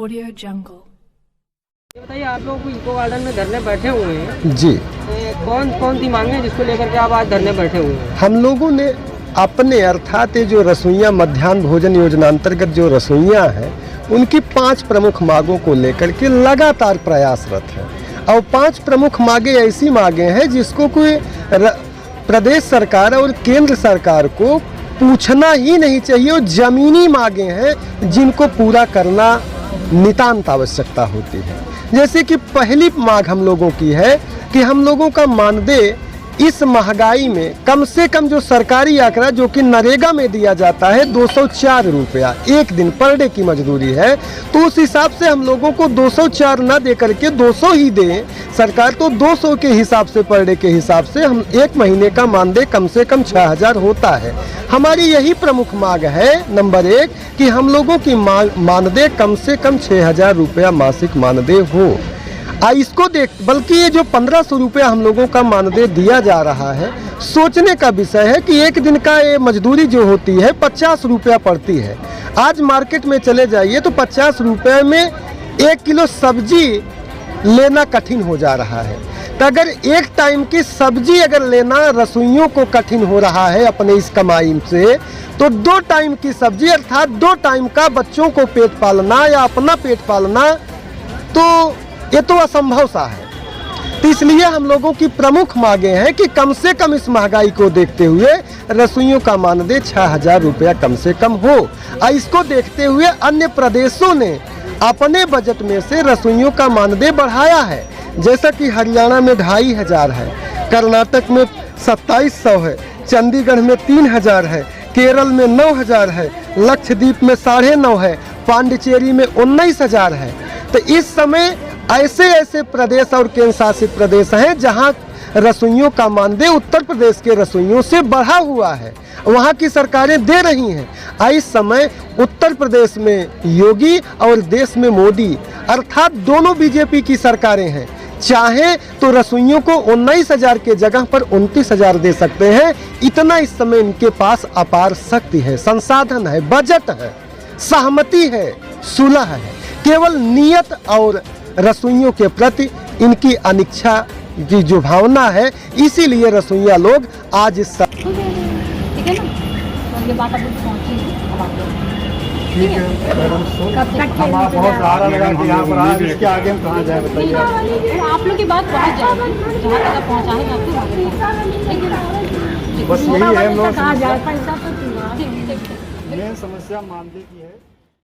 Audio Jungle. ये बताइए, आप लोग इको गार्डन में धरने बैठे हुए हैं जी, कौन कौन सी मांगे हैं जिसको लेकर के आप आज धरने बैठे हुए हैं? हम लोगों ने अपने अर्थात ये जो रसोइयाँ मध्याह्न भोजन योजना अंतर्गत जो रसोइयाँ हैं उनकी 5 प्रमुख मांगों को लेकर के लगातार प्रयासरत है। और 5 प्रमुख मांगे ऐसी मांगे हैं जिसको कोई प्रदेश सरकार और केंद्र सरकार को पूछना ही नहीं चाहिए। और ज़मीनी मांगे हैं जिनको पूरा करना नितांत आवश्यकता होती है। जैसे कि पहली मांग हम लोगों की है कि हम लोगों का मानदेय इस महंगाई में कम से कम जो सरकारी आंकड़ा जो कि नरेगा में दिया जाता है 204 रुपया एक दिन पर डे की मजदूरी है, तो उस हिसाब से हम लोगों को 204 ना दे करके 200 ही दें। सरकार तो 200 के हिसाब से पर डे के हिसाब से हम एक महीने का मानदेय कम से कम 6000 होता है। हमारी यही प्रमुख मांग है नंबर 1 कि हम लोगों की मानदेय कम से कम 6000 रुपया मासिक मानदेय हो। इसको देख बल्कि ये जो 1500 रुपया हम लोगों का मानदेय दिया जा रहा है, सोचने का विषय है कि एक दिन का ये मजदूरी जो होती है 50 रुपया पड़ती है। आज मार्केट में चले जाइए तो 50 रुपये में 1 किलो सब्जी लेना कठिन हो जा रहा है। तो अगर एक टाइम की सब्जी अगर लेना रसोइयों को कठिन हो रहा है अपने इस कमाई से, तो 2 टाइम की सब्जी अर्थात 2 टाइम का बच्चों को पेट पालना या अपना पेट पालना, तो ये तो असंभव सा है। तो इसलिए हम लोगों की प्रमुख मांगे हैं कि कम से कम इस महंगाई को देखते हुए रसोइयों का मानदेय 6000 रुपया कम से कम हो। और इसको देखते हुए अन्य प्रदेशों ने अपने बजट में से रसोइयों का मानदेय बढ़ाया है। जैसा कि हरियाणा में 2500 है, कर्नाटक में 2700 है, चंडीगढ़ में 3000 है, केरल में 9000 है, लक्षद्वीप में 9.5 है, पांडिचेरी में 19000 है। तो इस समय ऐसे ऐसे प्रदेश और केंद्र शासित प्रदेश हैं जहां रसोइयों का मानदेय उत्तर प्रदेश के रसोइयों से बढ़ा हुआ है, वहां की सरकारें दे रही हैं। इस समय उत्तर प्रदेश में योगी और देश में मोदी अर्थात दोनों बीजेपी की सरकारें हैं। चाहे तो रसोइयों को 19000 के जगह पर 29000 दे सकते हैं। इतना इस समय इनके पास अपार शक्ति है, संसाधन है, बजट है, सहमति है, सुलह है। केवल नियत और रसोइयों के प्रति इनकी अनिच्छा की जो भावना है, इसीलिए रसोइया लोग आज इस ठीक है ना, ये बात अब पहुंची ठीक है मैडम। हम आप बहुत सहारा लगा कि यहाँ पर आज इसके आगे हम कहाँ जाए बताइए। आप लोग की बात पहुंच जाएगी, जहाँ तक पहुँचाने जाती है। बस यही है हम लोग कहा जाए पैसा तो मेन समस्या मानदेय की है।